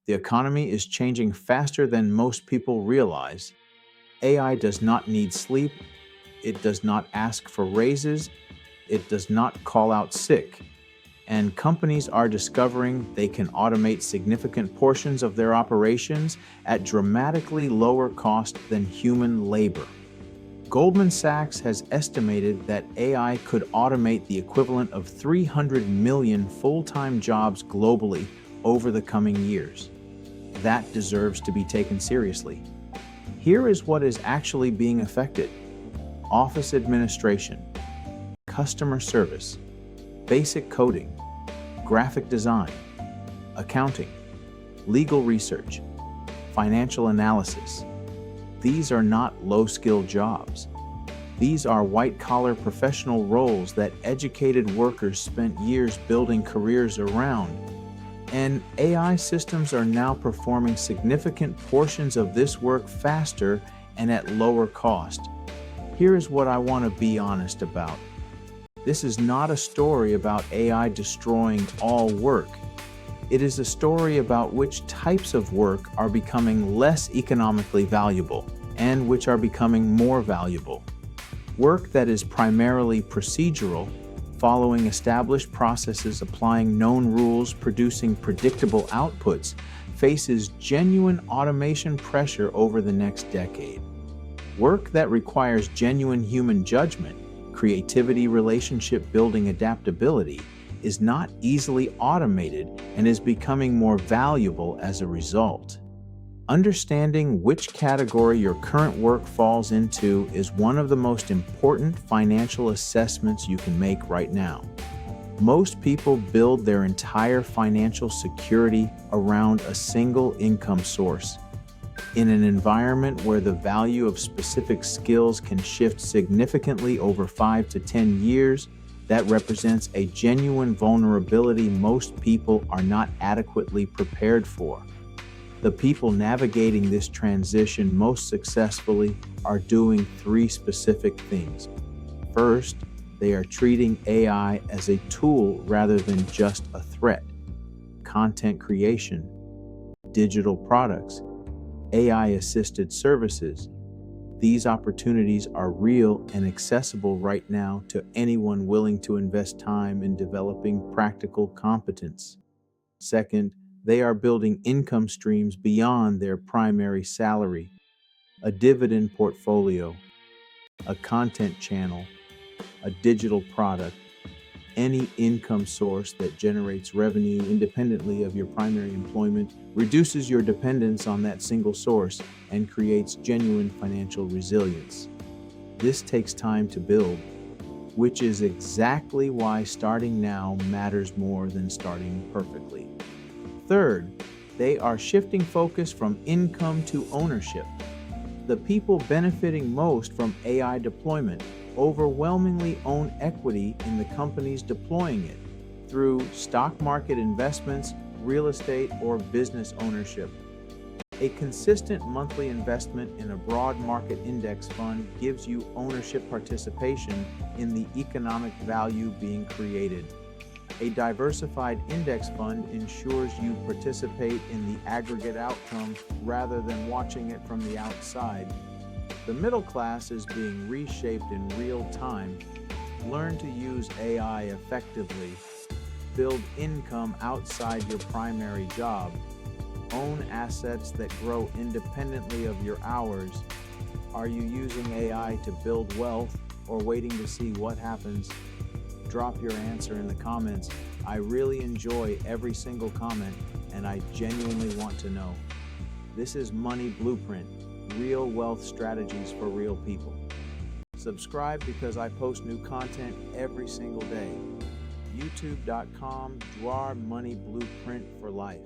The economy is changing faster than most people realize. AI does not need sleep, it does not ask for raises, it does not call out sick. And companies are discovering they can automate significant portions of their operations at dramatically lower cost than human labor. Goldman Sachs has estimated that AI could automate the equivalent of 300 million full-time jobs globally over the coming years. That deserves to be taken seriously. Here is what is actually being affected: office administration, customer service, basic coding, graphic design, accounting, legal research, financial analysis. These are not low-skilled jobs. These are white-collar professional roles that educated workers spent years building careers around. And AI systems are now performing significant portions of this work faster and at lower cost. Here is what I want to be honest about. This is not a story about AI destroying all work. It is a story about which types of work are becoming less economically valuable and which are becoming more valuable. Work that is primarily procedural, following established processes, applying known rules, producing predictable outputs, faces genuine automation pressure over the next decade. Work that requires genuine human judgment, creativity, relationship building, adaptability, is not easily automated and is becoming more valuable as a result. Understanding which category your current work falls into is one of the most important financial assessments you can make right now. Most people build their entire financial security around a single income source. In an environment where the value of specific skills can shift significantly over 5 to 10 years, that represents a genuine vulnerability most people are not adequately prepared for. The people navigating this transition most successfully are doing 3 specific things. First, they are treating AI as a tool rather than just a threat. Content creation, digital products, AI-assisted services. These opportunities are real and accessible right now to anyone willing to invest time in developing practical competence. Second, they are building income streams beyond their primary salary: a dividend portfolio, a content channel, a digital product, any income source that generates revenue independently of your primary employment, reduces your dependence on that single source, and creates genuine financial resilience. This takes time to build, which is exactly why starting now matters more than starting perfectly. Third, they are shifting focus from income to ownership. The people benefiting most from AI deployment overwhelmingly own equity in the companies deploying it through stock market investments, real estate, or business ownership. A consistent monthly investment in a broad market index fund gives you ownership participation in the economic value being created. A diversified index fund ensures you participate in the aggregate outcome rather than watching it from the outside. The middle class is being reshaped in real time. Learn to use AI effectively. Build income outside your primary job. Own assets that grow independently of your hours. Are you using AI to build wealth or waiting to see what happens? Drop your answer in the comments. I really enjoy every single comment, and I genuinely want to know. This is Money Blueprint, real wealth strategies for real people. Subscribe because I post new content every single day. youtube.com/Money Blueprint for life.